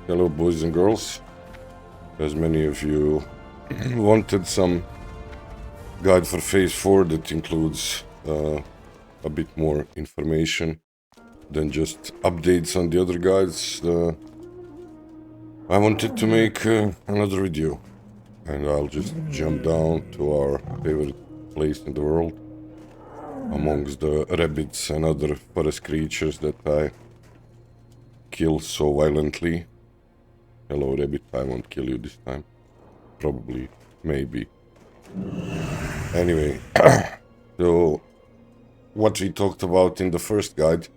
Hello boys and girls. As many of you wanted some guide for Phase 4 that includes a bit more information than just updates on the other guides, I wanted to make another video, and I'll just jump down to our favorite place in the world amongst the rabbits and other forest creatures that I kill so violently. Hello rabbit, I won't kill you this time. Probably, maybe. Anyway, so what we talked about in the first guide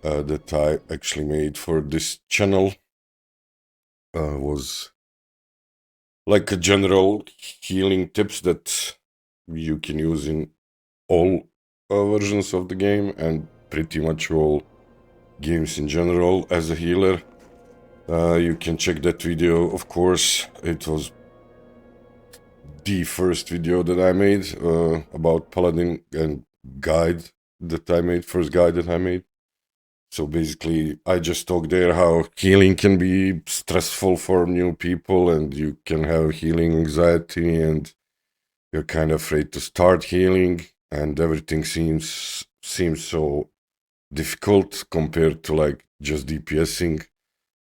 that I actually made for this channel was like a general healing tips that you can use in all versions of the game and pretty much all games in general as a healer. You can check that video, of course. It was the first video that I made about Paladin and guide that I made, first guide that I made. So basically, I just talked there how healing can be stressful for new people and you can have healing anxiety and you're kind of afraid to start healing and everything seems so difficult compared to like just DPSing,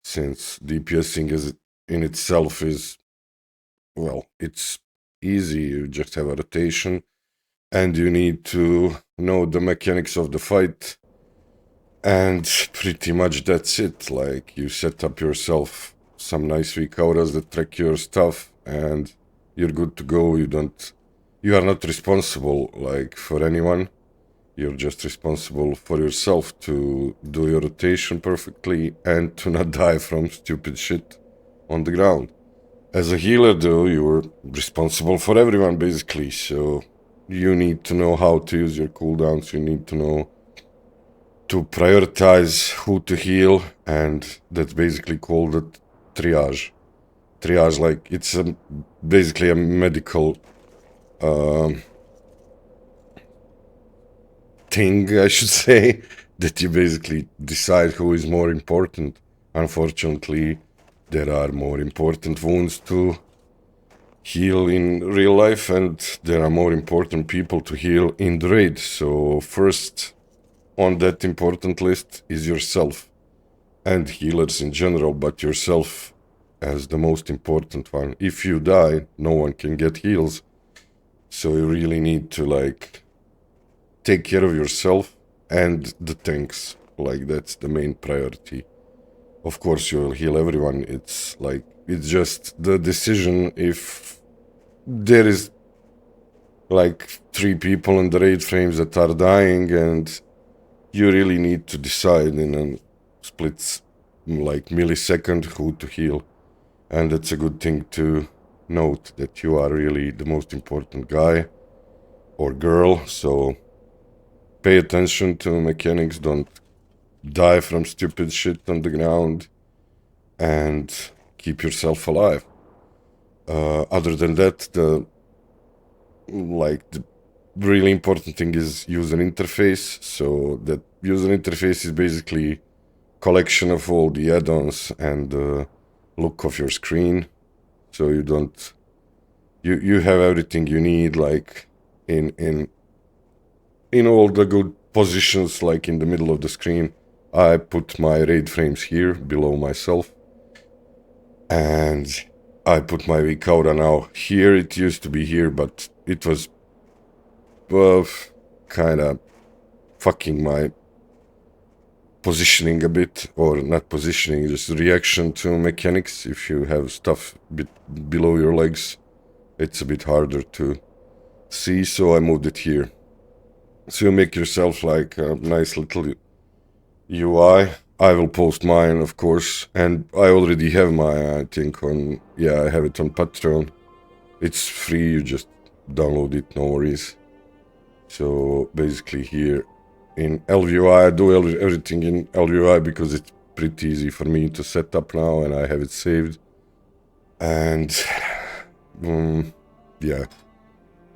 since DPSing is in itself is, well, it's easy. You just have a rotation and you need to know the mechanics of the fight, and pretty much that's it. Like, you set up yourself some nice weak auras that track your stuff and you're good to go. You are not responsible like for anyone. You're just responsible for yourself to do your rotation perfectly and to not die from stupid shit on the ground. As a healer though, you're responsible for everyone basically, so you need to know how to use your cooldowns, you need to know to prioritize who to heal, and that's basically called a triage. Triage, like, it's basically a medical thing, I should say, that you basically decide who is more important. Unfortunately, there are more important wounds to heal in real life, and there are more important people to heal in the raid. So first on that important list is yourself, and healers in general, but yourself as the most important one. If you die, no one can get heals, so you really need to like take care of yourself and the tanks. Like, that's the main priority. Of course you'll heal everyone, it's like, it's just the decision. If there is like 3 people in the raid frames that are dying, and you really need to decide in a split like millisecond who to heal. And it's a good thing to note that you are really the most important guy or girl, so pay attention to mechanics, don't die from stupid shit on the ground, and keep yourself alive. Other than that, the really important thing is user interface. So that user interface is basically collection of all the add-ons and the look of your screen. So you have everything you need, like in all the good positions, like in the middle of the screen. I put my raid frames here below myself, and I put my weak aura now here. It used to be here, but it was kind of fucking my positioning a bit, or not positioning, just reaction to mechanics. If you have stuff below your legs, it's a bit harder to see, so I moved it here. So you make yourself like a nice little UI. I will post mine, of course, and I already have mine, I think, on, yeah, I have it on Patreon. It's free, you just download it, no worries. So basically here in Elvui, I do everything in Elvui because it's pretty easy for me to set up now, and I have it saved. And yeah,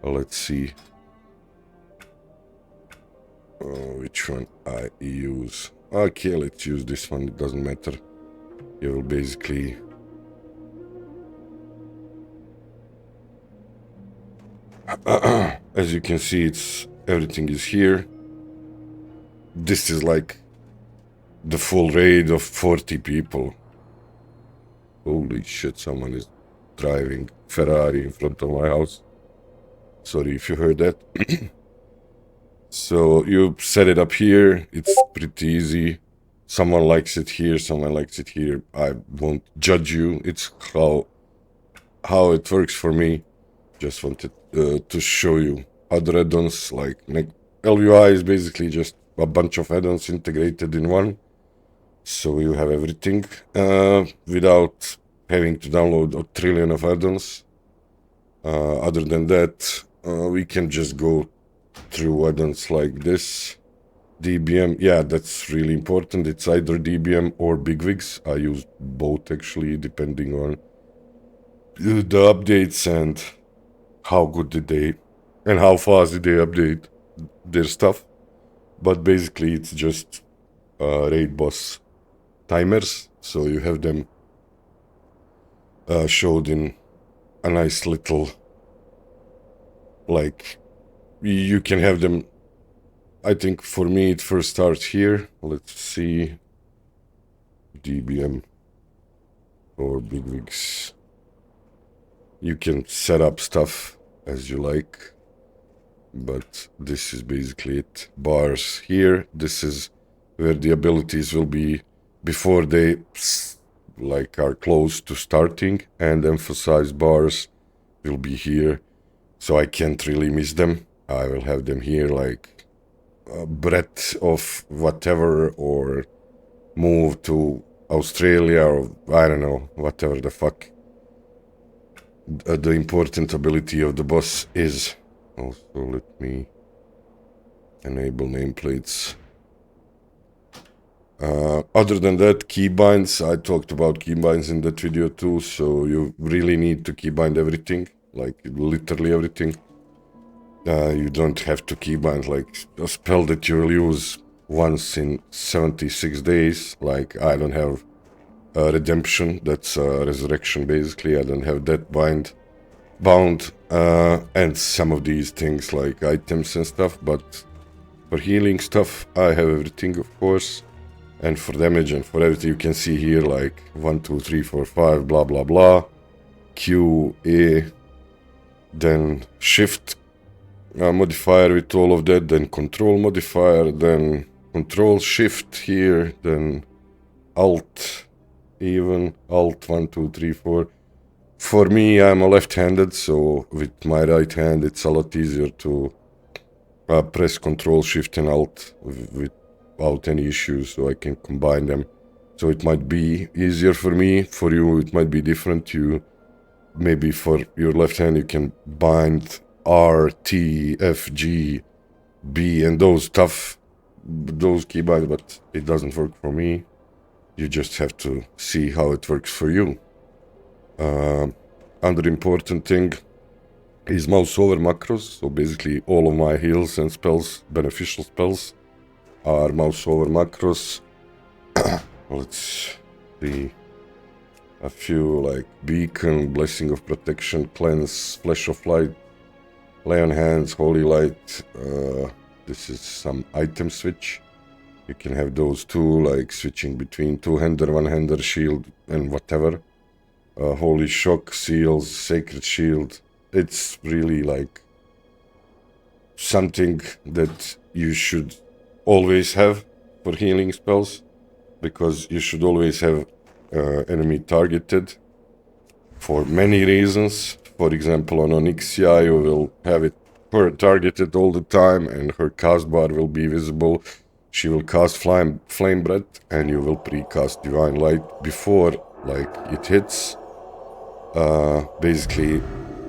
let's see which one I use. Okay, let's use this one, it doesn't matter. you will basically as you can see, everything is here. This is like the full raid of 40 people. Holy shit, someone is driving Ferrari in front of my house. Sorry if you heard that. So you set it up here. It's pretty easy. Someone likes it here, someone likes it here. I won't judge you. It's how it works for me. Just wanted to show you other add-ons. Like Elvui is basically just a bunch of add-ons integrated in one. So you have everything without having to download a trillion of add-ons. Other than that, we can just go through add-ons like this. DBM, yeah, that's really important. It's either DBM or bigwigs. I use both actually, depending on the updates and how good did they and how fast did they update their stuff. But basically it's just raid boss timers, so you have them showed in a nice little, like, you can have them. I think for me it first starts here. Let's see, DBM or bigwigs. You can set up stuff as you like, but this is basically it. Bars here, this is where the abilities will be before they like are close to starting, and emphasize bars will be here, so I can't really miss them. I will have them here, like breadth of whatever, or move to Australia, or I don't know, whatever the fuck the important ability of the boss is. Also, let me enable nameplates. Other than that, keybinds, I talked about keybinds in that video too, so you really need to keybind everything, like literally everything. You don't have to keybind like a spell that you'll use once in 76 days, like I don't have redemption, that's resurrection basically, I don't have that bound, and some of these things like items and stuff, but for healing stuff I have everything, of course. And for damage and for everything, you can see here like 1, 2, 3, 4, 5, blah blah blah, Q, A, then shift modifier with all of that, then control modifier, then control shift here, then alt, even alt 1, 2, 3, 4. For me, I'm a left-handed, so with my right hand it's a lot easier to press control shift and alt without any issues, so I can combine them. So it might be easier for me. For you it might be different. You maybe for your left hand you can bind R, T, F, G, B and those keybinds, but it doesn't work for me. You just have to see how it works for you. Another important thing is Mouseover Macros. So basically all of my heals and spells, beneficial spells, are Mouseover Macros. Let's see. A few like Beacon, Blessing of Protection, Cleanse, Flash of Light, Lay on Hands, Holy Light. This is some item switch. You can have those too, like switching between two-hander, one-hander, shield, and whatever. Holy Shock, Seals, Sacred Shield. It's really like something that you should always have for healing spells, because you should always have enemy targeted for many reasons. For example, on Onyxia you will have it her targeted all the time, and her cast bar will be visible. She will cast flame breath, and you will pre-cast divine light before like it hits. Basically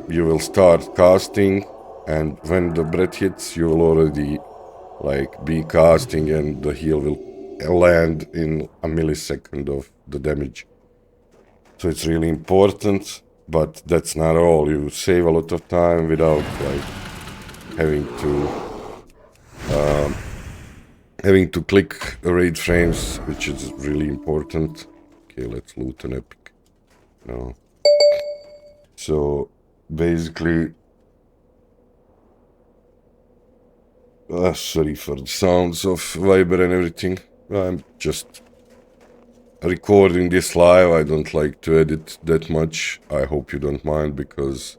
you will start casting, and when the breath hits you will already like be casting, and the heal will land in a millisecond of the damage. So it's really important, but that's not all. You save a lot of time without like having to click raid frames, which is really important. Okay, let's loot an epic. No. So, basically... sorry for the sounds of Viber and everything. I'm just recording this live. I don't like to edit that much. I hope you don't mind, because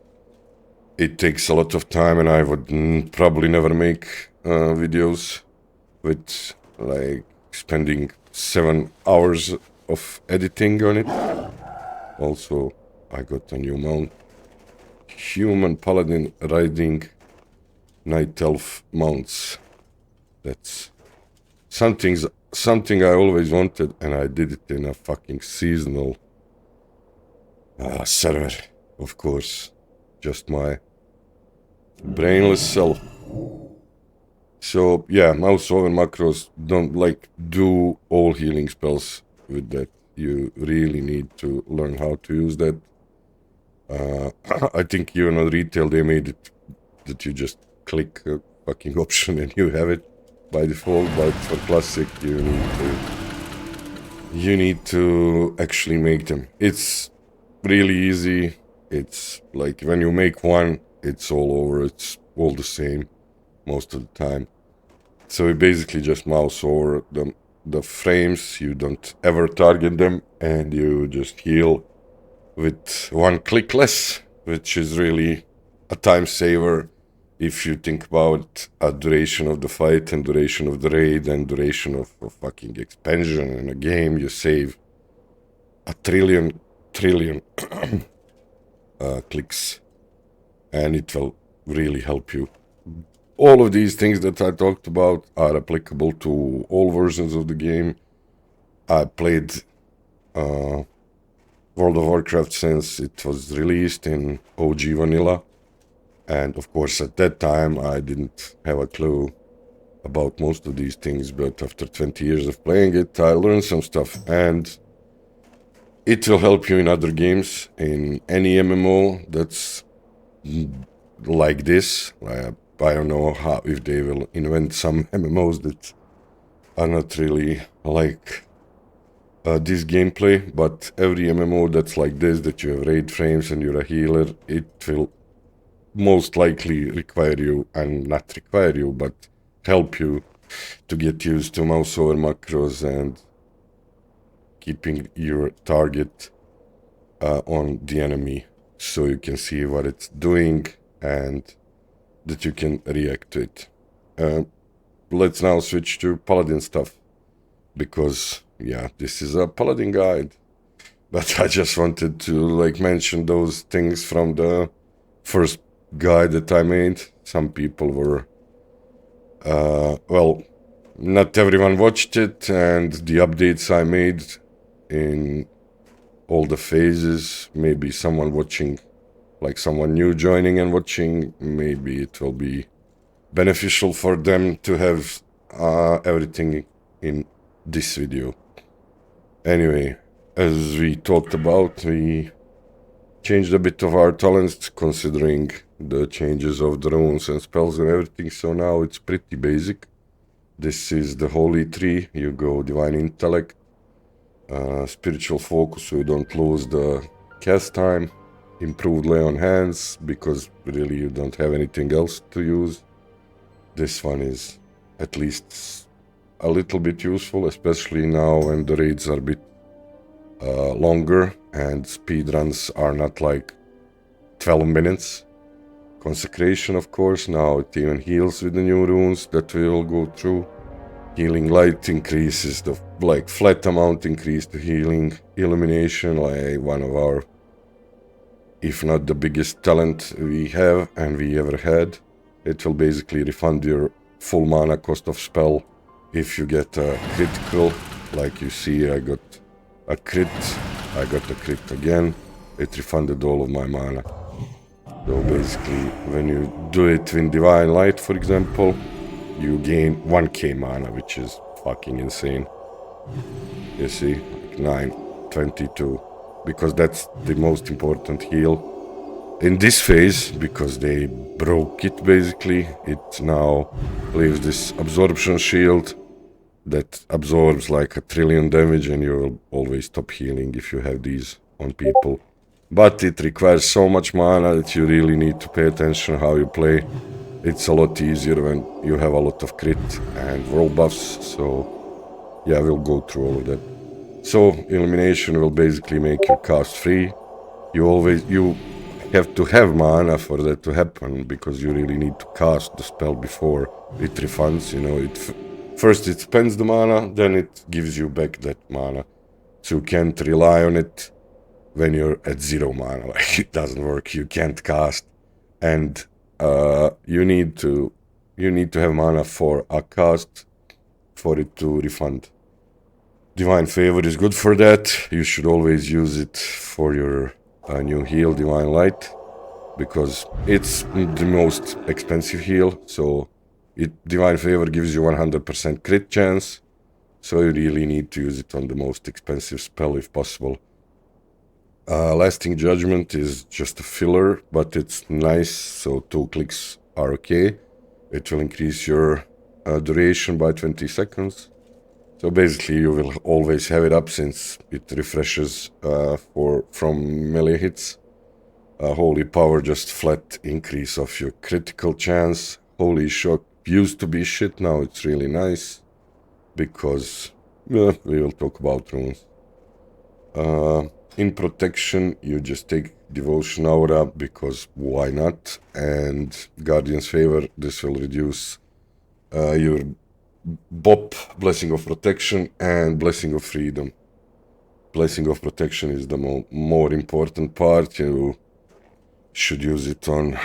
it takes a lot of time and I would probably never make videos with like spending 7 hours of editing on it. Also, I got a new mount. Human Paladin riding Night Elf mounts. That's something I always wanted, and I did it in a fucking seasonal server, of course. Just my brainless self. So yeah, Mouseover Macros don't like do all healing spells with that. You really need to learn how to use that. I think even on retail they made it that you just click a fucking option and you have it by default, but for Classic you need to actually make them. It's really easy. It's like when you make one, it's all over. It's all the same most of the time. So you basically just mouse over the frames. You don't ever target them, and you just heal with one click less, which is really a time saver if you think about a duration of the fight and duration of the raid and duration of fucking expansion in a game. You save a trillion clicks, and it will really help you. All of these things that I talked about are applicable to all versions of the game. I played World of Warcraft since it was released in OG Vanilla. And of course, at that time, I didn't have a clue about most of these things. But after 20 years of playing it, I learned some stuff. And it will help you in other games, in any MMO that's like this. I don't know how, if they will invent some MMOs that are not really like this gameplay, but every MMO that's like this, that you have raid frames and you're a healer, it will most likely require you, and not require you, but help you to get used to Mouseover Macros and keeping your target on the enemy so you can see what it's doing and that you can react to it. Let's now switch to Paladin stuff, because yeah, this is a Paladin guide, but I just wanted to like mention those things from the first guide that I made. Some people were well, not everyone watched it, and the updates I made in all the phases, maybe someone watching, like someone new joining and watching, maybe it will be beneficial for them to have everything in this video. Anyway, as we talked about, we changed a bit of our talents considering the changes of the runes and spells and everything, so now it's pretty basic. This is the holy tree. You go divine intellect, spiritual focus so you don't lose the cast time, improved lay on hands because really you don't have anything else to use. This one is at least a little bit useful, especially now when the raids are a bit longer and speedruns are not like 12 minutes. Consecration, of course, now it even heals with the new runes that we will go through. Healing light increases the like flat amount increase to healing. Illumination, like one of our, if not the biggest talent we have and we ever had. It will basically refund your full mana cost of spell if you get a critical. Like you see, I got a crit, I got a crit again. It refunded all of my mana. So basically, when you do it in Divine Light, for example, you gain 1k mana, which is fucking insane. You see, like 9, 22, because that's the most important heal in this phase, because they broke it basically. It now leaves this absorption shield that absorbs like 1,000,000,000 damage, and you will always stop healing if you have these on people. But it requires so much mana that you really need to pay attention how you play. It's a lot easier when you have a lot of crit and world buffs, so yeah, we'll go through all of that. So elimination will basically make you cast free. You have to have mana for that to happen, because you really need to cast the spell before it refunds, you know. First it spends the mana, then it gives you back that mana. So you can't rely on it when you're at 0 mana. Like, it doesn't work. You can't cast, and you need to have mana for a cast for it to refund. Divine Favor is good for that. You should always use it for your new heal, Divine Light, because it's the most expensive heal. So Divine Favor gives you 100% crit chance, so you really need to use it on the most expensive spell if possible. Lasting Judgment is just a filler, but it's nice, so 2 clicks are okay. It will increase your duration by 20 seconds. So basically you will always have it up, since it refreshes from melee hits. Holy Power, just flat increase of your critical chance. Holy Shock used to be shit, now it's really nice, because we will talk about runes. In protection, you just take Devotion Aura, because why not? And Guardian's Favor, this will reduce your BOP, Blessing of Protection, and Blessing of Freedom. Blessing of Protection is the more important part. You should use it on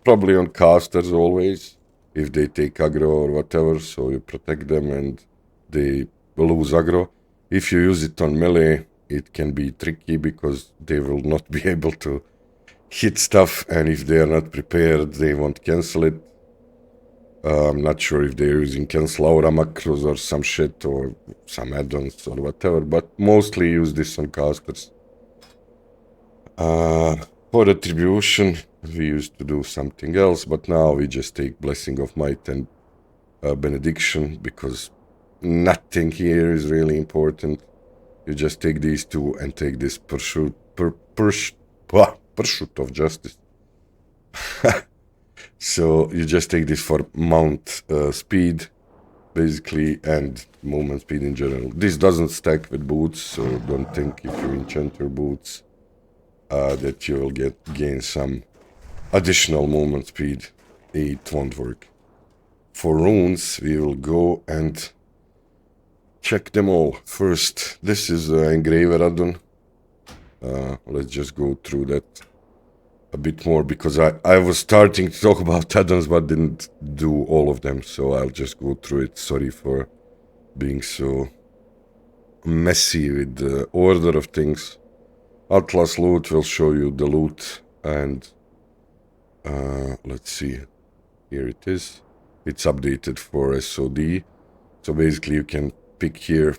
probably on casters always, if they take aggro or whatever, so you protect them and they lose aggro. If you use it on melee, it can be tricky, because they will not be able to hit stuff, and if they are not prepared, they won't cancel it. I'm not sure if they're using Cancel Aura Macros or some shit, or some add-ons or whatever, but mostly use this on casters. For Retribution, we used to do something else, but now we just take Blessing of Might and Benediction, because nothing here is really important. You just take these two and take this Pursuit of Justice. So you just take this for mount speed, basically, and movement speed in general. This doesn't stack with boots, so don't think if you enchant your boots that you will gain some additional movement speed. It won't work. For runes, we will go and check them all. First, this is Engraver Addon. Let's just go through that a bit more, because I was starting to talk about addons but didn't do all of them, so I'll just go through it. Sorry for being so messy with the order of things. Atlas Loot will show you the loot, and let's see, here it is. It's updated for SoD, so basically you can pick here,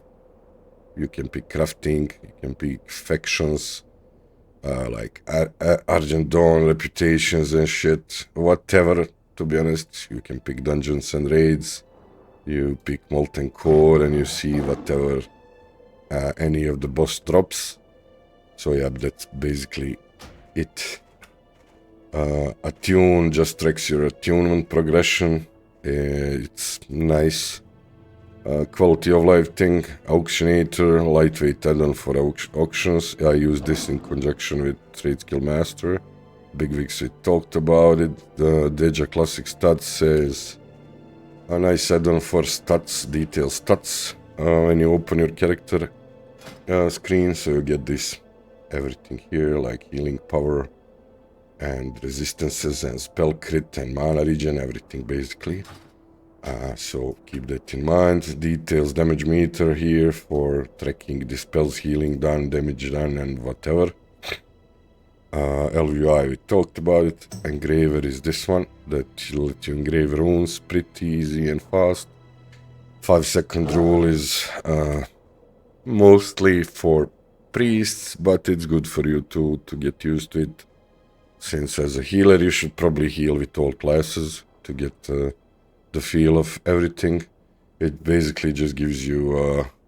you can pick crafting, you can pick factions, like Argent Dawn, reputations and shit, whatever. To be honest, you can pick dungeons and raids, you pick molten core, and you see whatever any of the boss drops. So yeah, that's basically it. Attune just tracks your attunement progression. It's nice. Quality of life thing, Auctionator, lightweight add-on for auctions. I use this in conjunction with Trade Skill Master. Big Wigs, we talked about it. The Deja Classic Stats says a nice add-on for stats, detail stats. When you open your character screen, so you get this everything here, like healing power and resistances and spell crit and mana regen, everything basically. So keep that in mind. Details, damage meter here for tracking the spells healing done, damage done, and whatever. Elvui, we talked about it. Engraver is this one that will let you engrave runes pretty easy and fast. 5-second rule is mostly for priests, but it's good for you to get used to it. Since as a healer you should probably heal with all classes to get the feel of everything. It basically just gives you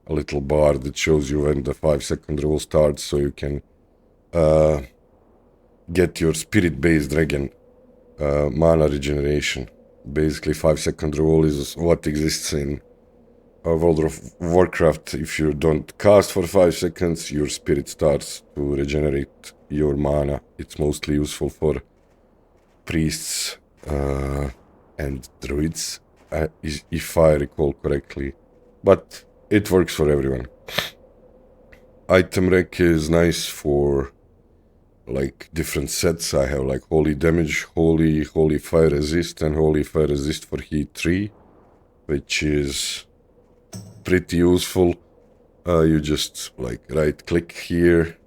a little bar that shows you when the 5-second rule starts, so you can get your spirit-based dragon mana regeneration. Basically, 5-second rule is what exists in World of Warcraft. If you don't cast for 5 seconds, your spirit starts to regenerate your mana. It's mostly useful for priests and druids, if I recall correctly. But it works for everyone. Item rec is nice for like different sets. I have like holy damage, holy fire resist, and holy fire resist for heat 3, which is pretty useful. You just like right click here,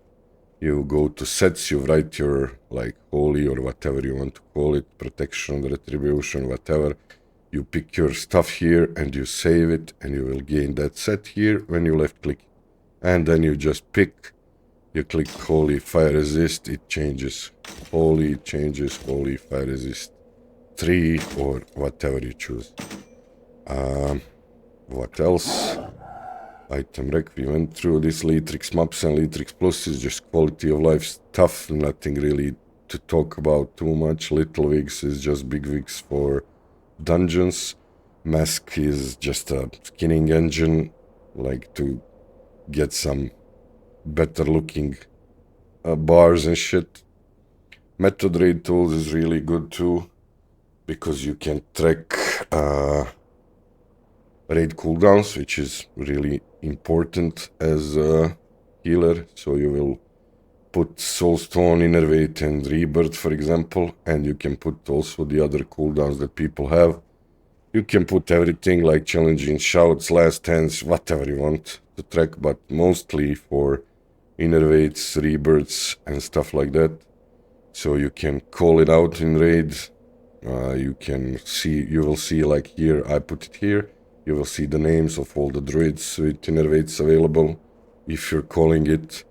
you go to sets, you write your like holy or whatever you want to call it, protection, retribution, whatever. You pick your stuff here and you save it, and you will gain that set here when you left click. And then you just pick, you click holy fire resist, it changes holy, it changes holy fire resist 3 or whatever you choose. What else? Item rec, we went through this. Leatrix maps and Leatrix plus is just quality of life stuff, nothing really to talk about too much. Little wigs is just big wigs for dungeons. Mask is just a skinning engine, like to get some better looking bars and shit. Method raid tools is really good too, because you can track raid cooldowns, which is really important as a healer. So you will put soulstone, innervate, and rebirth, for example, and you can put also the other cooldowns that people have. You can put everything like challenging shouts, last stands, whatever you want to track, but mostly for innervates, rebirths, and stuff like that. So you can call it out in raids. You will see like here, I put it here. You will see the names of all the druids with innervates available. If you're calling it,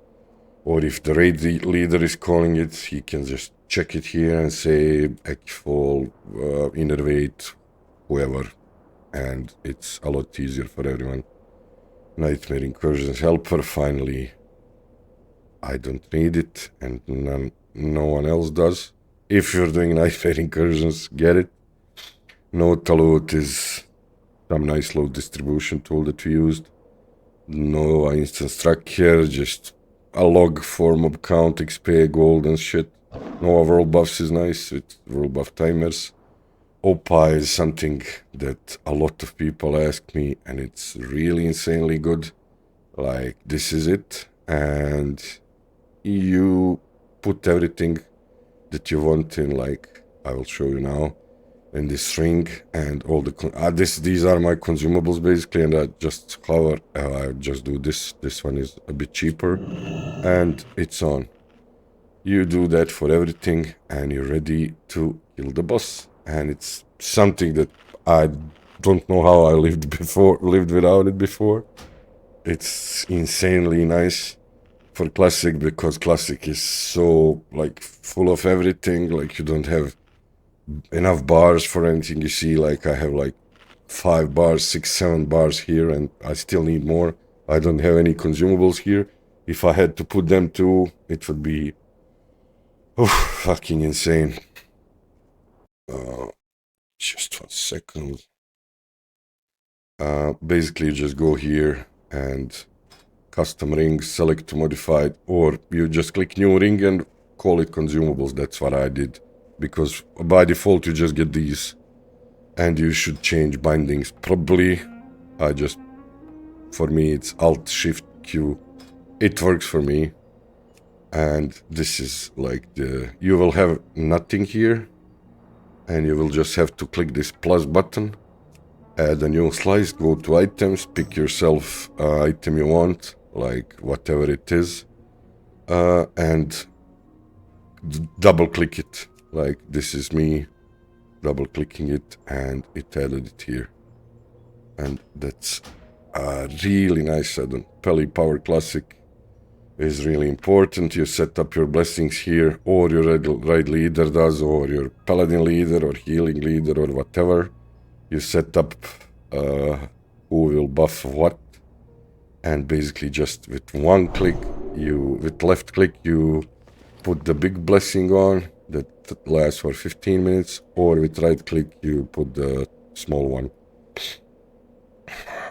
or if the raid leader is calling it, he can just check it here and say Ekyfoll, innervate, whoever, and it's a lot easier for everyone. Nightmare Incursions Helper, finally. I don't need it, and no one else does. If you're doing Nightmare Incursions, get it. Nota loot is some nice load distribution tool that we used. No instant struck here, just a log for mob count, XP, gold and shit. No world buffs is nice with world buff timers. OPA is something that a lot of people ask me, and it's really insanely good. Like, this is it, and you put everything that you want in, like, I will show you now, in this ring, and all the these are my consumables basically, and I just hover, I just do this. This one is a bit cheaper, and it's on. You do that for everything, and you're ready to kill the boss. And it's something that I don't know how I lived without it before. It's insanely nice for Classic, because Classic is so like full of everything. Like, you don't have enough bars for anything. You see, like, I have like 5 bars, 6, 7 bars here, and I still need more. I don't have any consumables here. If I had to put them too, it would be fucking insane. Just 1 second. Basically, you just go here and custom ring, select to modified, or you just click new ring and call it consumables. That's what I did, because by default you just get these, and you should change bindings probably. For me it's Alt Shift Q. It works for me. And this is like you will have nothing here, and you will just have to click this plus button, add a new slice, go to items, pick yourself item you want, like whatever it is, and double click it. Like, this is me double clicking it, and it added it here. And that's a really nice add-on. Peli Power Classic is really important. You set up your blessings here, or your raid leader does, or your paladin leader, or healing leader, or whatever. You set up who will buff what, and basically just with one click, with left click you put the big blessing on that lasts for 15 minutes, or with right click you put the small one.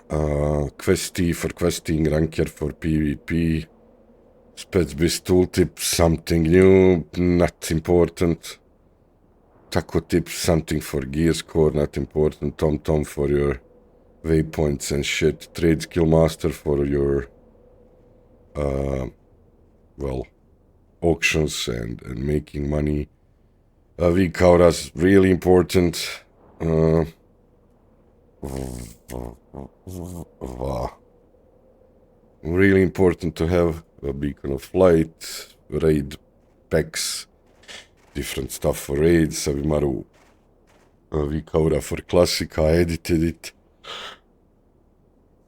Questy for questing, ranker for PvP, Spetsbiz tooltip, something new, not important. Taco tips, something for gear score, not important. Tom for your waypoints and shit. Trade skill master for your well, auctions and making money. Weak auras, really important. Really important to have a beacon of light, raid packs, different stuff for raids. Savimaru weak aura for classic, I edited it.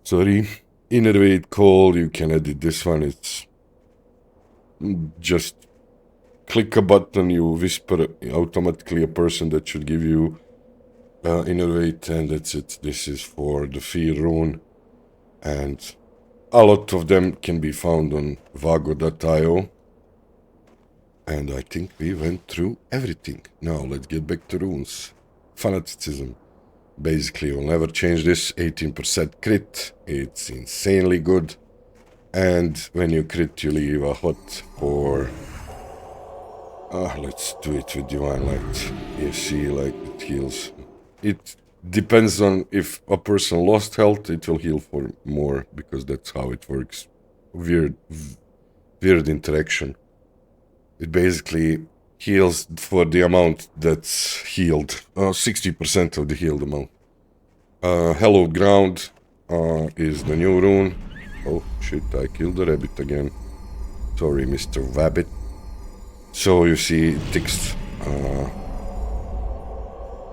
Sorry. Innervate call, you can edit this one. It's just click a button, you whisper automatically a person that should give you innervate, and that's it. This is for the fear rune, and a lot of them can be found on vago.io. And I think we went through everything. Now let's get back to runes. Fanaticism. Basically, we'll never change this. 18% crit. It's insanely good. And when you crit, you leave a hot or... let's do it with Divine Light. You see, like, it heals. It depends on if a person lost health, it will heal for more, because that's how it works. Weird interaction. It basically heals for the amount that's healed. 60% of the healed amount. Hallowed Ground is the new rune. Oh shit, I killed the rabbit again. Sorry, Mr. Wabbit. So you see, it ticks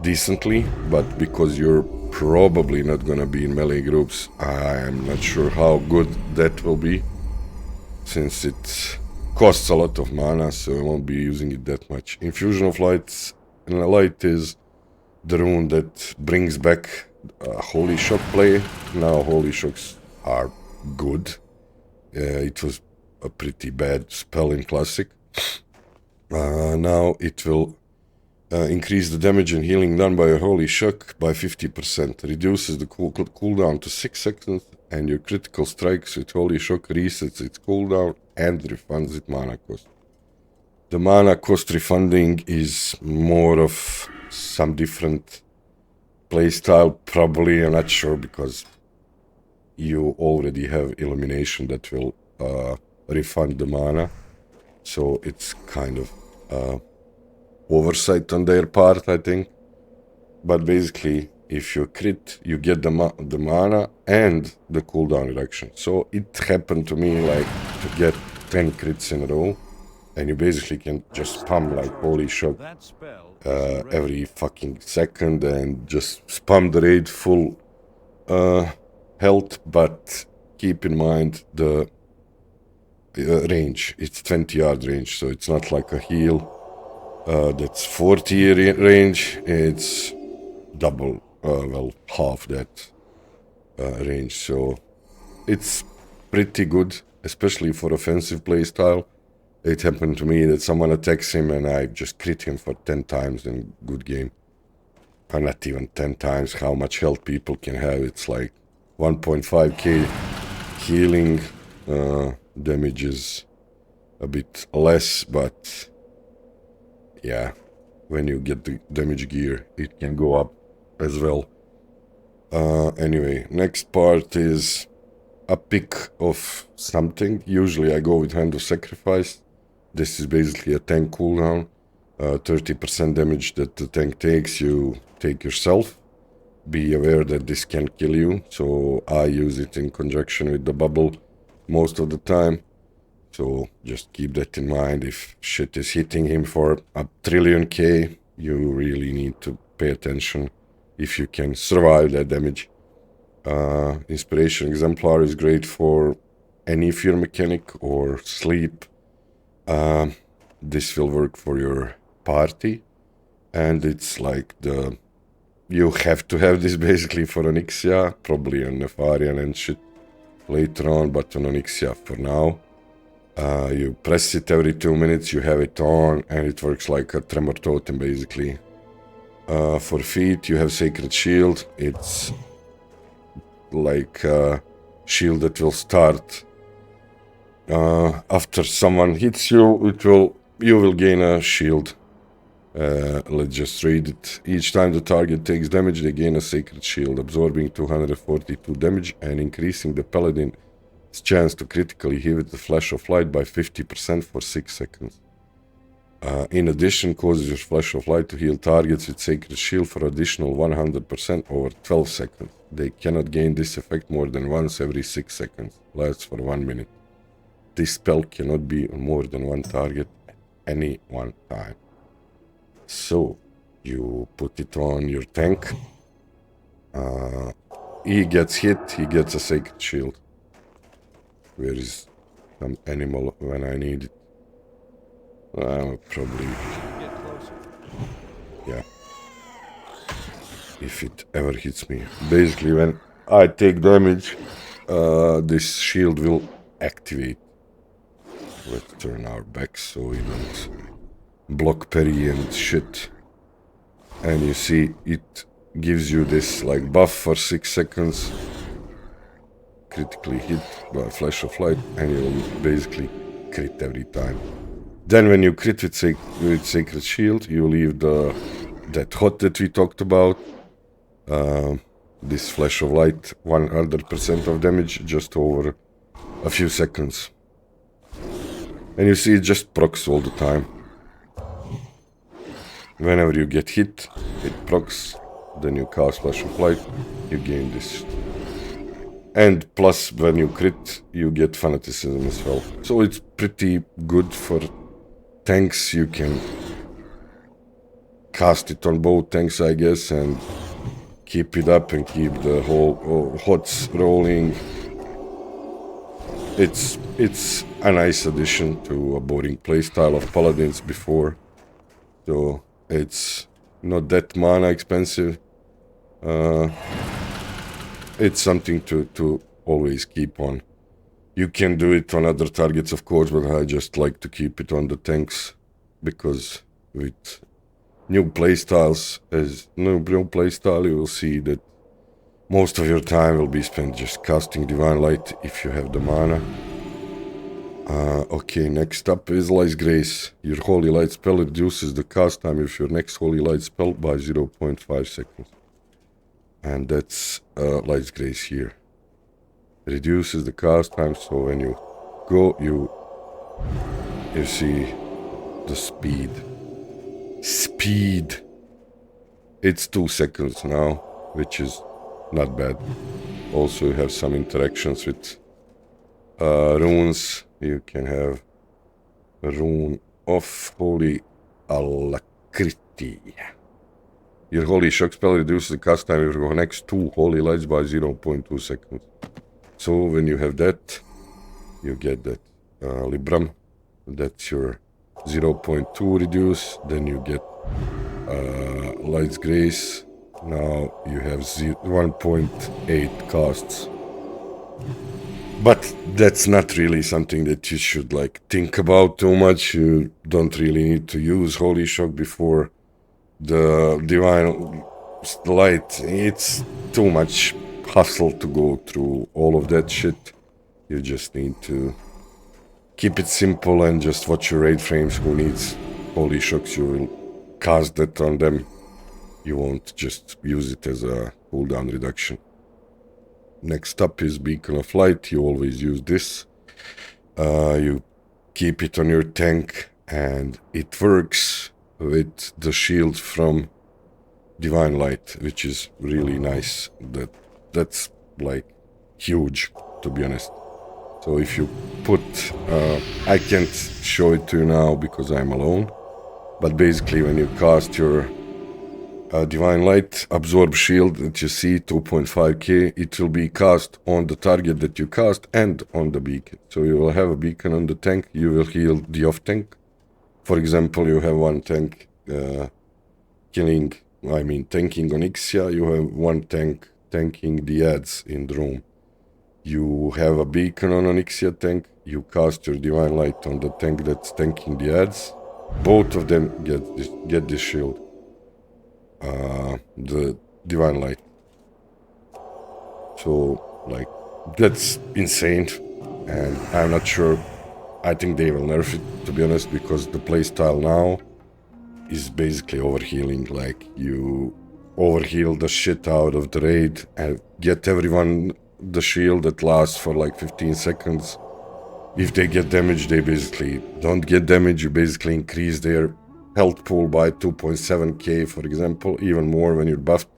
decently, but because you're probably not gonna be in melee groups, I am not sure how good that will be, since it costs a lot of mana, so I won't be using it that much. Infusion of Light is the rune that brings back Holy Shock play. Now Holy Shocks are good. It was a pretty bad spell in Classic. Now it will increase the damage and healing done by a Holy Shock by 50%, reduces the cooldown to 6 seconds, and your critical strikes with Holy Shock resets its cooldown and refunds its mana cost. The mana cost refunding is more of some different playstyle, probably, I'm not sure, because you already have Illumination that will refund the mana, so it's kind of oversight on their part, I think. But basically, if you crit, you get the mana and the cooldown reduction. So it happened to me like to get 10 crits in a row, and you basically can just spam like Holy Shock every fucking second and just spam the raid full health, but keep in mind the range. It's 20-yard range, so it's not like a heal that's 40 range. It's double, well, half that range, so it's pretty good, especially for offensive playstyle. It happened to me that someone attacks him and I just crit him for 10 times in good game. Or not even 10 times, how much health people can have. It's like 1.5k healing, damage is a bit less, but yeah, when you get the damage gear, it can go up as well. Anyway, next part is a pick of something. Usually I go with Hand of Sacrifice. This is basically a tank cooldown. 30% damage that the tank takes, you take yourself. Be aware that this can kill you, so I use it in conjunction with the bubble most of the time. So just keep that in mind. If shit is hitting him for a trillion K, you really need to pay attention if you can survive that damage. Inspiration Exemplar is great for any fear mechanic or sleep. This will work for your party, and it's like the you have to have this basically for Onyxia, probably on Nefarian and shit later on, but on Onyxia for now. You press it every 2 minutes, you have it on, and it works like a tremor totem basically. For feet, you have Sacred Shield. It's like a shield that will start after someone hits you. You will gain a shield. Let's just read it. Each time the target takes damage, they gain a Sacred Shield, absorbing 242 damage and increasing the Paladin's chance to critically hit with the Flash of Light by 50% for 6 seconds. In addition, causes your Flash of Light to heal targets with Sacred Shield for additional 100% over 12 seconds. They cannot gain this effect more than once every 6 seconds. Lasts for 1 minute. This spell cannot be on more than one target at any one time. So, you put it on your tank. He gets hit, he gets a Sacred Shield. Where is some animal when I need it? Probably. Yeah. If it ever hits me. Basically, when I take damage, this shield will activate. Let's turn our back so we don't block parry and shit. And you see, it gives you this like buff for 6 seconds. Critically hit by Flash of Light, and you will basically crit every time. Then when you crit with Sacred Shield, you leave that hot that we talked about. This Flash of Light, 100% of damage just over a few seconds. And you see it just procs all the time. Whenever you get hit, it procs, then you cast Flash of Light, you gain this. And plus, when you crit, you get Fanaticism as well. So it's pretty good for tanks. You can cast it on both tanks, I guess, and keep it up and keep the whole HOTS rolling. It's a nice addition to a boring playstyle of Paladins before. So it's not that mana expensive. It's something to always keep on. You can do it on other targets, of course, but I just like to keep it on the tanks, because with new playstyles, you will see that most of your time will be spent just casting Divine Light if you have the mana. Okay, next up is Light's Grace. Your Holy Light spell reduces the cast time of your next Holy Light spell by 0.5 seconds. And that's Light's Grace here. Reduces the cast time, so when you go, you see the speed. It's 2 seconds now, which is not bad. Also, you have some interactions with runes. You can have a rune of Holy Alacrity. Your Holy Shock spell reduces the cast time of your next 2 Holy Lights by 0.2 seconds. So when you have that, you get that Libram. That's your 0.2 reduce. Then you get Light's Grace. Now you have 1.8 casts. But that's not really something that you should like think about too much. You don't really need to use Holy Shock before the Divine Light. It's too much hustle to go through all of that shit. You just need to keep it simple and just watch your raid frames. Who needs Holy Shocks? You will cast that on them. You won't just use it as a cooldown reduction. Next up is Beacon of Light. You always use this. You keep it on your tank, and it works with the shield from Divine Light, which is really nice. That's like huge, to be honest. So if you put, I can't show it to you now because I'm alone, but basically when you cast your Divine Light absorb shield that you see 2.5k, it will be cast on the target that you cast and on the beacon. So you will have a beacon on the tank, you will heal the off tank. For example, you have one tank killing I mean tanking on Ixia, you have one tank tanking the adds in the room. You have a beacon on an Ixia tank, you cast your Divine Light on the tank that's tanking the adds. Both of them get this shield. The Divine Light. So, like, that's insane. And I'm not sure. I think they will nerf it, to be honest, because the playstyle now is basically overhealing. Like, you overheal the shit out of the raid and get everyone the shield that lasts for like 15 seconds. If they get damage, they basically don't get damage. You basically increase their health pool by 2.7k, for example, even more when you're buffed.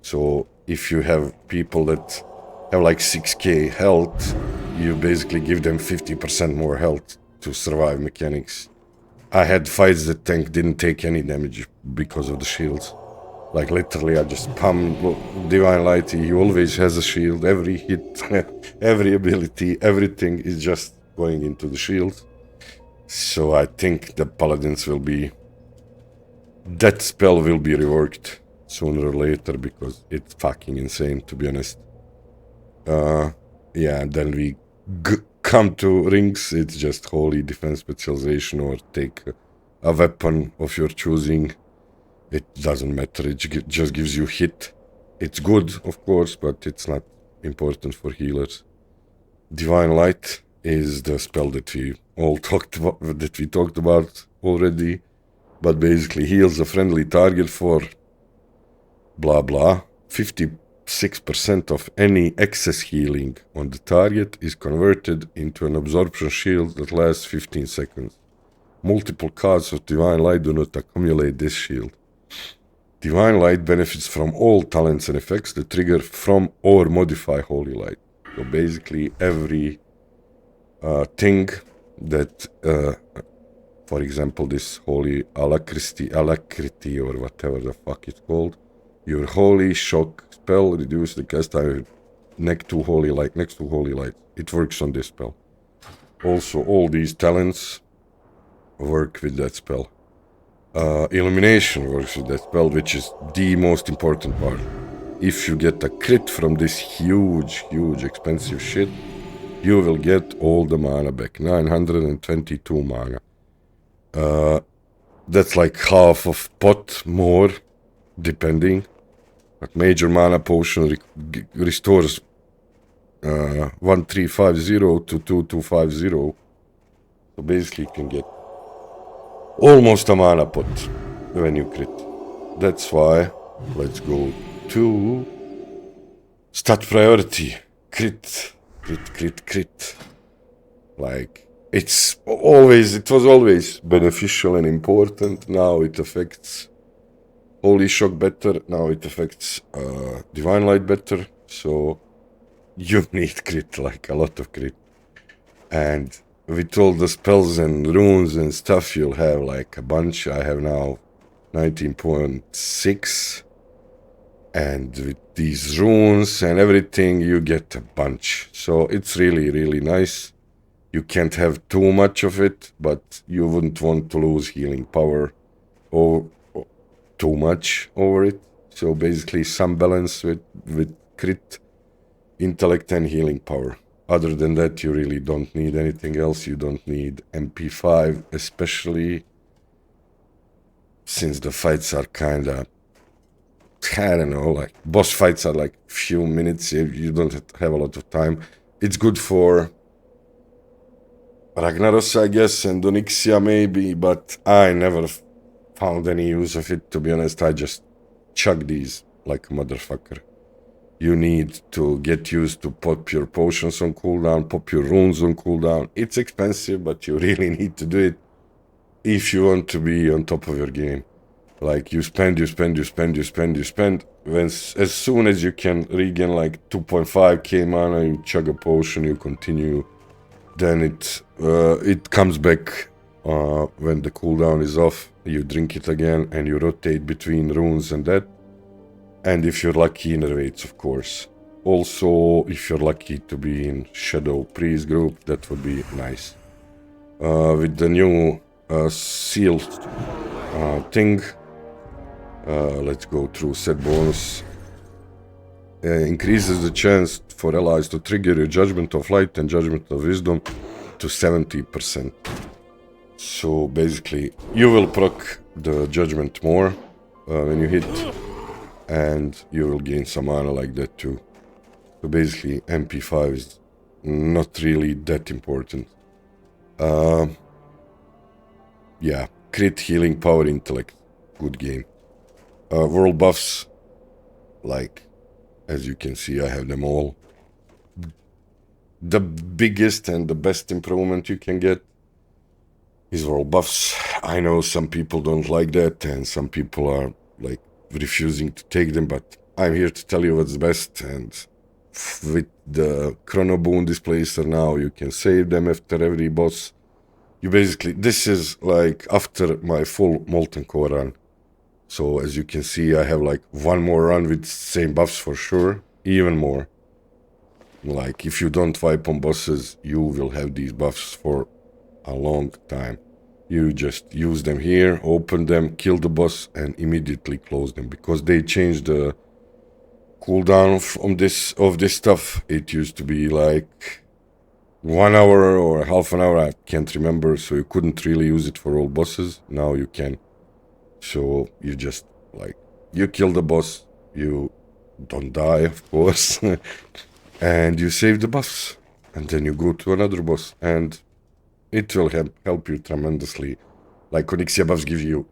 So if you have people that have like 6k health, you basically give them 50% more health to survive mechanics. I had fights that tank didn't take any damage because of the shields. Like literally I just pummed Divine Light, he always has a shield, every hit, every ability, everything is just going into the shield. So I think the Paladins will be... that spell will be reworked sooner or later because it's fucking insane, to be honest. Yeah, then we come to rings, it's just holy defense specialization or take a weapon of your choosing. It doesn't matter, it just gives you hit. It's good, of course, but it's not important for healers. Divine Light is the spell that we all talked about already, but basically heals a friendly target for blah blah. 56% of any excess healing on the target is converted into an absorption shield that lasts 15 seconds. Multiple cards of Divine Light do not accumulate this shield. Divine Light benefits from all talents and effects that trigger from or modify Holy Light. So basically every thing that, for example, this Holy Alacrity or whatever the fuck it's called, your Holy Shock spell reduces the cast time next to Holy Light. It works on this spell. Also, all these talents work with that spell. Illumination works with that spell, which is the most important part. If you get a crit from this huge expensive shit, you will get all the mana back. 922 mana. That's like half of pot more, depending. But major mana potion restores 1350 to 2250. So basically you can get almost a mana pot when you crit. That's why, let's go to stat priority. Crit. Like, it was always beneficial and important. Now it affects Holy Shock better. Now it affects Divine Light better. So you need crit, like a lot of crit. And with all the spells and runes and stuff, you'll have like a bunch. I have now 19.6. And with these runes and everything, you get a bunch. So it's really nice. You can't have too much of it, but you wouldn't want to lose healing power or too much over it. So basically some balance with crit, intellect and healing power. Other than that, you really don't need anything else. You don't need MP5, especially since the fights are kinda, I don't know, like boss fights are like few minutes. You don't have a lot of time. It's good for Ragnaros, I guess, and Onyxia maybe, but I never found any use of it, to be honest. I just chug these like a motherfucker. You need to get used to pop your potions on cooldown, pop your runes on cooldown. It's expensive, but you really need to do it if you want to be on top of your game. Like, you spend. When, as soon as you can regain like 2.5k mana, you chug a potion, you continue. Then it comes back when the cooldown is off. You drink it again and you rotate between runes and that. And if you're lucky, innervates, of course. Also, if you're lucky to be in Shadow Priest group, that would be nice. With the new sealed thing, Let's go through set bonus. Increases the chance for allies to trigger your Judgment of Light and Judgment of Wisdom to 70%. So basically, you will proc the Judgment more when you hit, and you will gain some mana like that too. So basically, MP5 is not really that important. Yeah, crit, healing, power, intellect, good game. World buffs, like, as you can see, I have them all. The biggest and the best improvement you can get is world buffs. I know some people don't like that, and some people are like refusing to take them, but I'm here to tell you what's best. And with the Chrono Boon displacer now, you can save them after every boss. You basically, this is like after my full molten core run. So as you can see, I have like one more run with same buffs for sure, even more. Like if you don't wipe on bosses, you will have these buffs for a long time. You just use them here, open them, kill the boss, and immediately close them, because they changed the cooldown of this stuff. It used to be like 1 hour or half an hour, I can't remember, so you couldn't really use it for all bosses. Now you can. So you just, like, you kill the boss, you don't die, of course, and you save the buffs, and then you go to another boss, and it will help you tremendously. Like Onyxia buffs gives you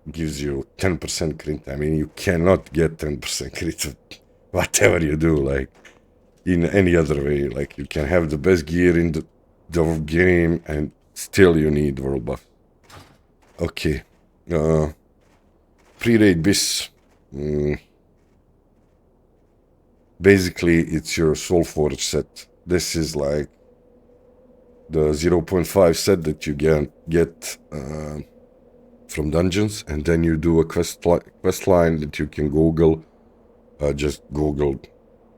10% crit. I mean, you cannot get 10% crit whatever you do, like, in any other way. Like, you can have the best gear in the game, and still you need world buff. Okay. Pre-raid bis. Basically, it's your Soulforge set. This is like the 0.5 set that you get from dungeons, and then you do a quest line that you can Google. Just Google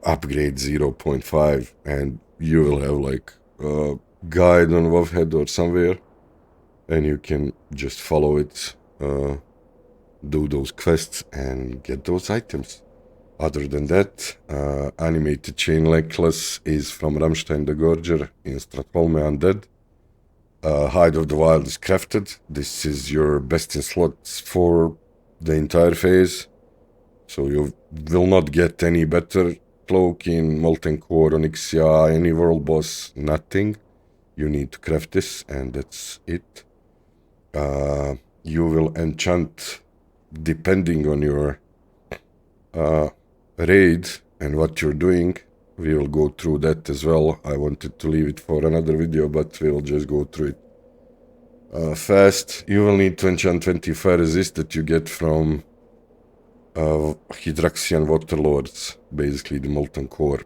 upgrade 0.5, and you will have like a guide on Wovhead or somewhere, and you can just follow it, do those quests, and get those items. Other than that, animated chain necklace is from Rammstein the Gorger in Stratholme Undead. Hide of the Wild is crafted. This is your best in slots for the entire phase. So you will not get any better cloak in Molten Core, Onyxia, any world boss, nothing. You need to craft this, and that's it. You will enchant depending on your raid and what you're doing. We will go through that as well. I wanted to leave it for another video, but we'll just go through it fast. You will need to enchant 20 fire resist that you get from Hydraxian Waterlords, basically the Molten Core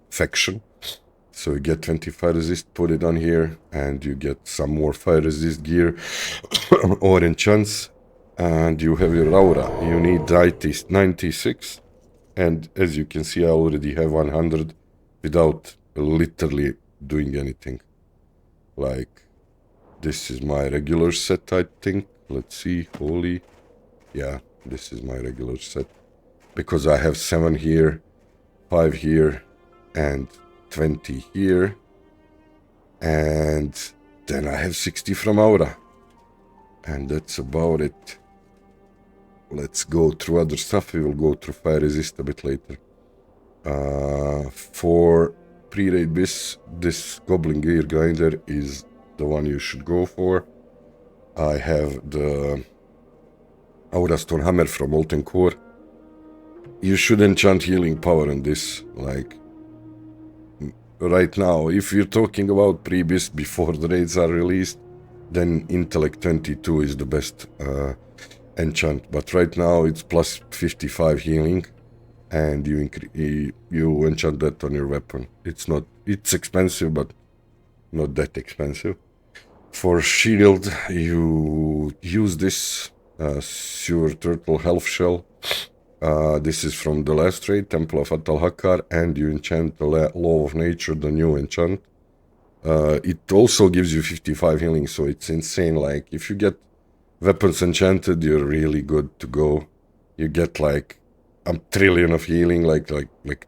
faction. So you get 20 fire resist, put it on here, and you get some more fire resist gear or enchants. And you have your aura. You need 96, and as you can see, I already have 100 without literally doing anything. Like, this is my regular set, I think. Let's see, holy. Yeah, this is my regular set, because I have 7 here, 5 here, and 20 here, and then I have 60 from aura, and that's about it. Let's go through other stuff. We will go through fire resist a bit later. For pre-raid bis, this Goblin Gear Grinder is the one you should go for. I have the Aura Stone Hammer from Molten Core. You should enchant healing power in this. Like, right now, if you're talking about pre-bis before the raids are released, then Intellect 22 is the best enchant, but right now it's plus 55 healing, and you enchant that on your weapon. It's expensive, but not that expensive. For shield, you use this Sewer Turtle Health Shell. This is from the last raid, Temple of Atal Hakar, and you enchant the Law of Nature, the new enchant. It also gives you 55 healing, so it's insane. Like, if you get weapons enchanted, you're really good to go. You get like a trillion of healing, like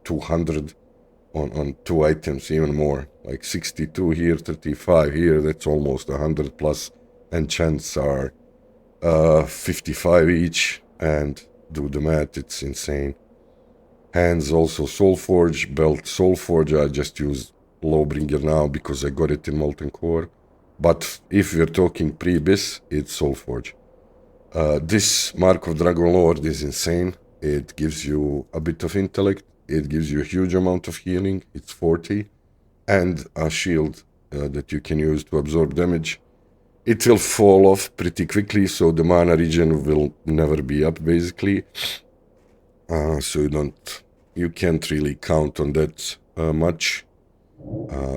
200 on 2 items, even more. Like 62 here, 35 here, that's almost 100 plus. Enchants are 55 each, and do the math, it's insane. Hands also Soulforge, belt Soulforge, I just use Lawbringer now because I got it in Molten Core. But if we're talking pre-Bis, it's Soulforge. This Mark of Dragon Lord is insane. It gives you a bit of intellect, it gives you a huge amount of healing, it's 40, and a shield that you can use to absorb damage. It will fall off pretty quickly, so the mana regen will never be up, basically. So you can't really count on that much.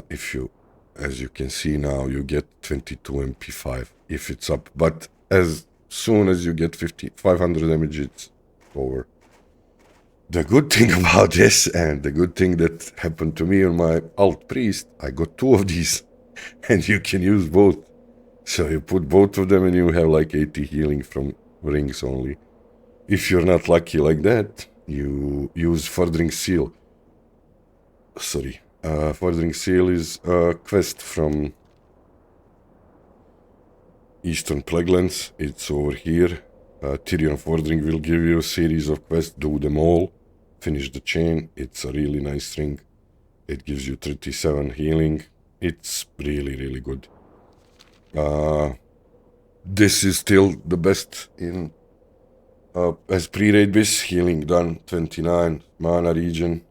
If you, as you can see now, you get 22 MP5 if it's up, but as soon as you get 500 damage, it's over. The good thing about this, and the good thing that happened to me on my alt priest, I got 2 of these, and you can use both. So you put both of them and you have like 80 healing from rings only. If you're not lucky like that, you use Furthering Seal. Sorry. Furthering Seal is a quest from Eastern Plaguelands. It's over here. Tyrion Fordring will give you a series of quests. Do them all. Finish the chain. It's a really nice ring. It gives you 37 healing. It's really, really good. This is still the best in as pre-raid bis. Healing done 29. Mana regen.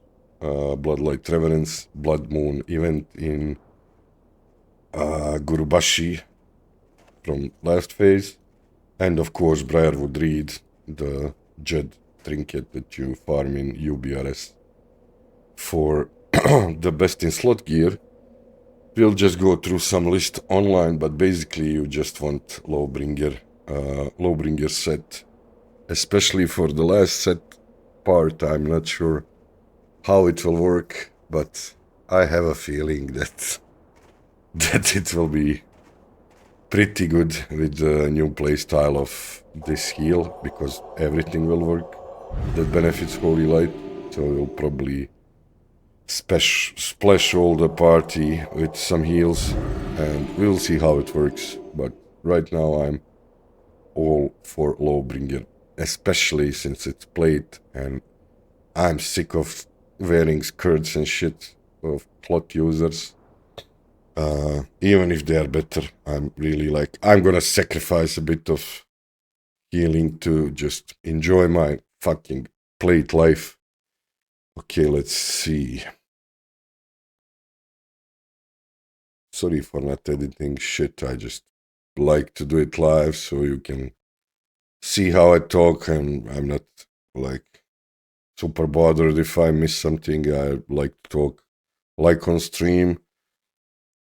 Bloodlight Reverence. Blood Moon event in Gurubashi from last phase. And of course Briarwood Reed, the Jed trinket that you farm in UBRS. For the best in slot gear, we'll just go through some list online, but basically you just want Lawbringer set. Especially for the last set part, I'm not sure how it will work, but I have a feeling that it will be pretty good with the new playstyle of this heal, because everything will work that benefits Holy Light. So we'll probably splash all the party with some heals, and we'll see how it works. But right now I'm all for Lawbringer, especially since it's played, and I'm sick of wearing skirts and shit of plot users. Even if they are better, I'm really like, I'm gonna sacrifice a bit of healing to just enjoy my fucking played life. Okay, let's see. Sorry for not editing shit, I just like to do it live so you can see how I talk, and I'm not like super bothered if I miss something. I like to talk like on stream,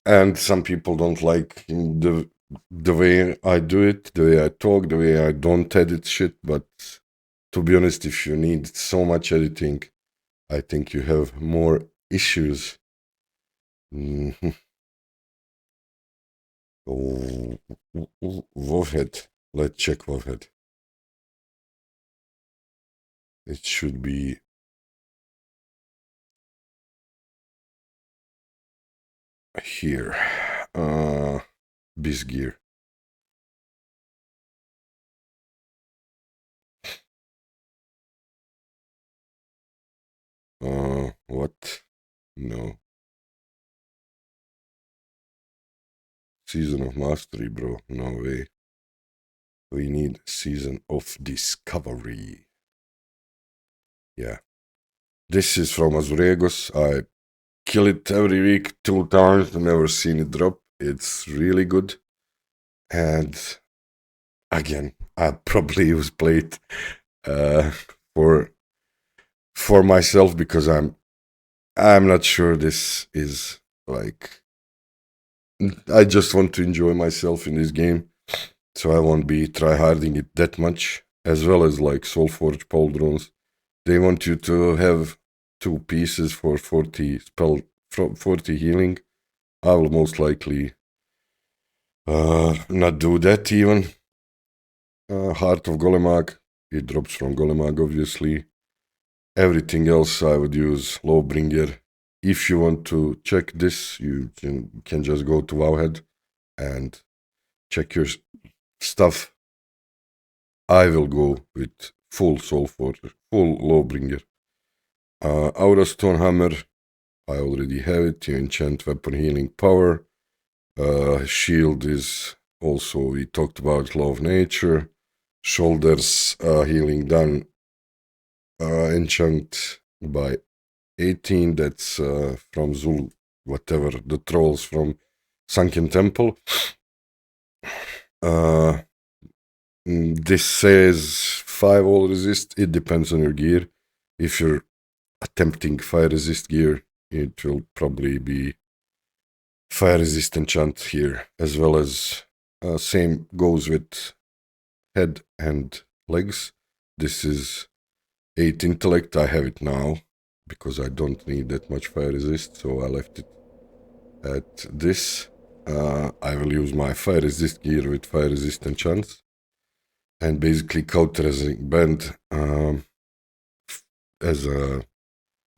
and some people don't like the way I do it, the way I talk, the way I don't edit shit. But to be honest, if you need so much editing, I think you have more issues. Oh, Wovhead. Let's check Wovhead. It should be here. Bisgear. What? No. Season of Mastery, bro. No way. We need Season of Discovery. Yeah. This is from Azuregos. I kill it every week 2 times. Never seen it drop. It's really good. And again, I probably use plate for myself, because I'm not sure this is like, I just want to enjoy myself in this game, so I won't be tryharding it that much. As well as like Soulforge Pauldrons, they want you to have 2 pieces for 40 healing. I will most likely not do that even. Heart of Golemag, it drops from Golemag obviously. Everything else I would use Lawbringer. If you want to check this, you can just go to Wowhead and check your stuff. I will go with full Soulforger, full Lawbringer. Aura Stone Hammer, I already have it. You enchant weapon healing power. Shield is also, we talked about Law of Nature. Shoulders healing done. Enchant by 18, that's from Zul, whatever, the trolls from Sunken Temple. This says 5 all resist, it depends on your gear. If you're attempting fire resist gear, it will probably be fire resist enchant here, as well as same goes with head and legs. This is 8 intellect, I have it now because I don't need that much fire resist, so I left it at this. I will use my fire resist gear with fire resist enchants and basically counterizing band as a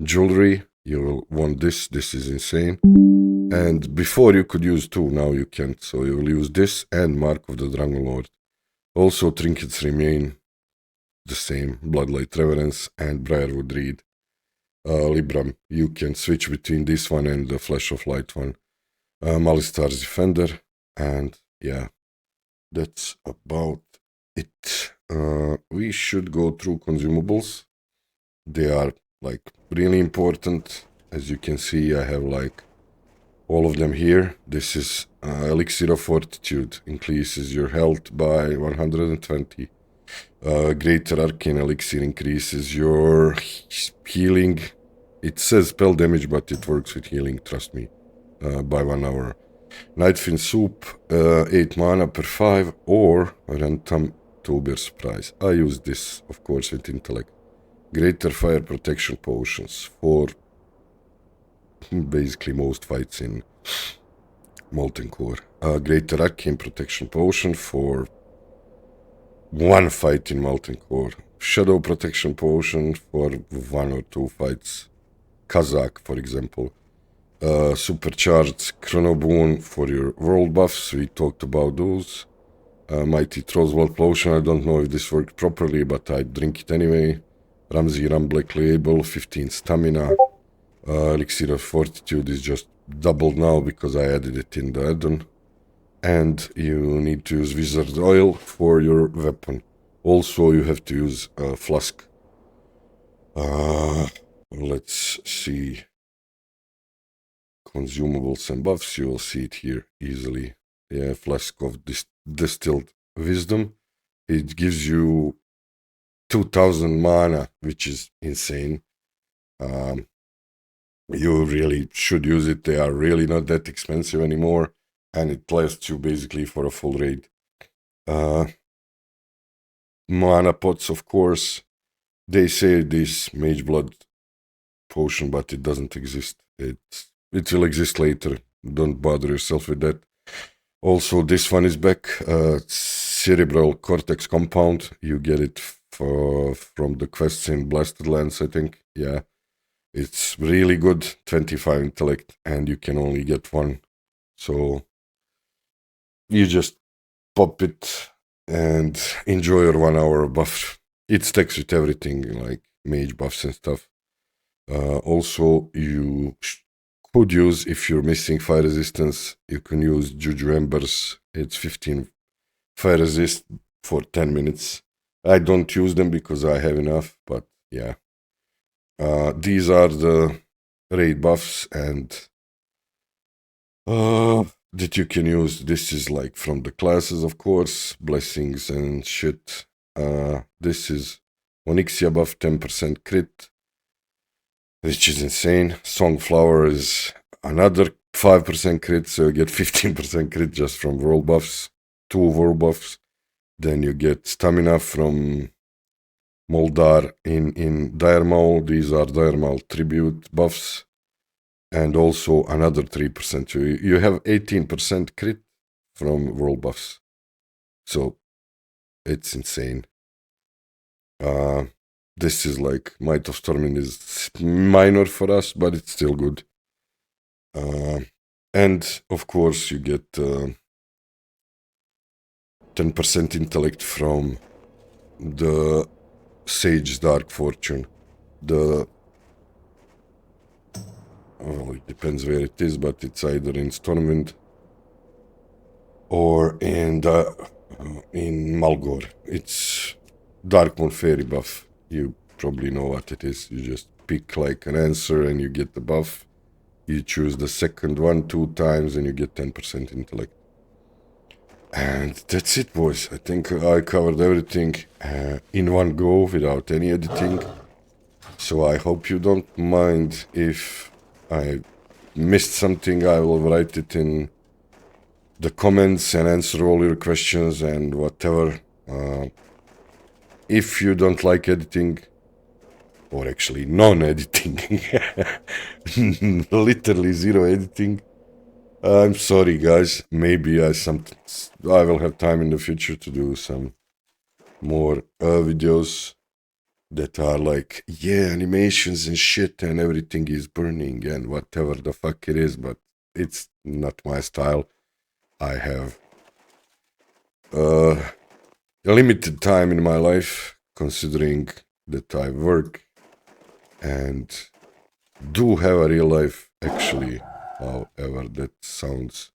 jewelry. You will want this is insane. And before you could use 2, now you can't, so you will use this and Mark of the Dragon Lord. Also trinkets remain the same, Bloodlight Reverence and Briarwood Reed. Libram, you can switch between this one and the Flash of Light one. Malistar's Defender, and yeah, that's about it. We should go through consumables. They are like really important. As you can see, I have like all of them here. This is Elixir of Fortitude, increases your health by 120. Greater Arcane Elixir increases your healing. It says spell damage, but it works with healing, trust me, by 1 hour. Nightfin Soup, 8 mana per 5, or Random Tuber Surprise. I use this, of course, with Intellect. Greater Fire Protection Potions for basically most fights in Molten Core. Greater Arcane Protection Potion for 1 fight in Molten Core. Shadow Protection Potion for 1 or 2 fights. Kazakh, for example. Supercharged Chrono Boon for your world buffs. We talked about those. Mighty Troll's Blood Potion. I don't know if this worked properly, but I drink it anyway. Ramsey Ram Black Label, 15 stamina. Elixir of Fortitude is just doubled now because I added it in the add-on. And you need to use Wizard Oil for your weapon. Also, you have to use Flask. Let's see. Consumables and buffs, you will see it here easily. Yeah, Flask of Distilled Wisdom. It gives you 2000 mana, which is insane. You really should use it. They are really not that expensive anymore, and it lasts you basically for a full raid. Mana pots, of course. They say this Mage Blood potion, but it doesn't exist. It will exist later. Don't bother yourself with that. Also, this one is back. Cerebral Cortex Compound. You get it from the quests in Blasted Lands, I think. Yeah. It's really good. 25 intellect, and you can only get 1. So you just pop it and enjoy your 1 hour buff. It stacks with everything, like mage buffs and stuff. Also, you could use, if you're missing fire resistance, you can use Juju Embers. It's 15 fire resist for 10 minutes. I don't use them because I have enough, but yeah. These are the raid buffs and that you can use. This is like from the classes, of course, blessings and shit. This is Onyxia buff, 10% crit, which is insane. Songflower is another 5% crit, so you get 15% crit just from world buffs, 2 world buffs. Then you get stamina from Moldar in Dire Maul. These are Dire Maul tribute buffs. And also another 3%. So you have 18% crit from world buffs. So it's insane. This is like Might of Storming is minor for us, but it's still good. And of course, you get 10% intellect from the Sage's Dark Fortune. Well, it depends where it is, but it's either in Stormwind or in Malgor. It's Darkmoon Fairy buff. You probably know what it is. You just pick like an answer and you get the buff. You choose the second one 2 times and you get 10% intellect. And that's it, boys. I think I covered everything in one go without any editing. So I hope you don't mind if I missed something. I will write it in the comments and answer all your questions and whatever. If you don't like editing, or actually non-editing, literally zero editing, I'm sorry, guys. Maybe I will have time in the future to do some more videos that are like, yeah, animations and shit and everything is burning and whatever the fuck it is, but it's not my style. I have a limited time in my life, considering that I work and do have a real life, actually. However, that sounds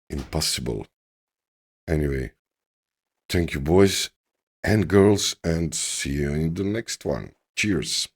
impossible. Anyway, thank you, boys and girls, and see you in the next one. Cheers.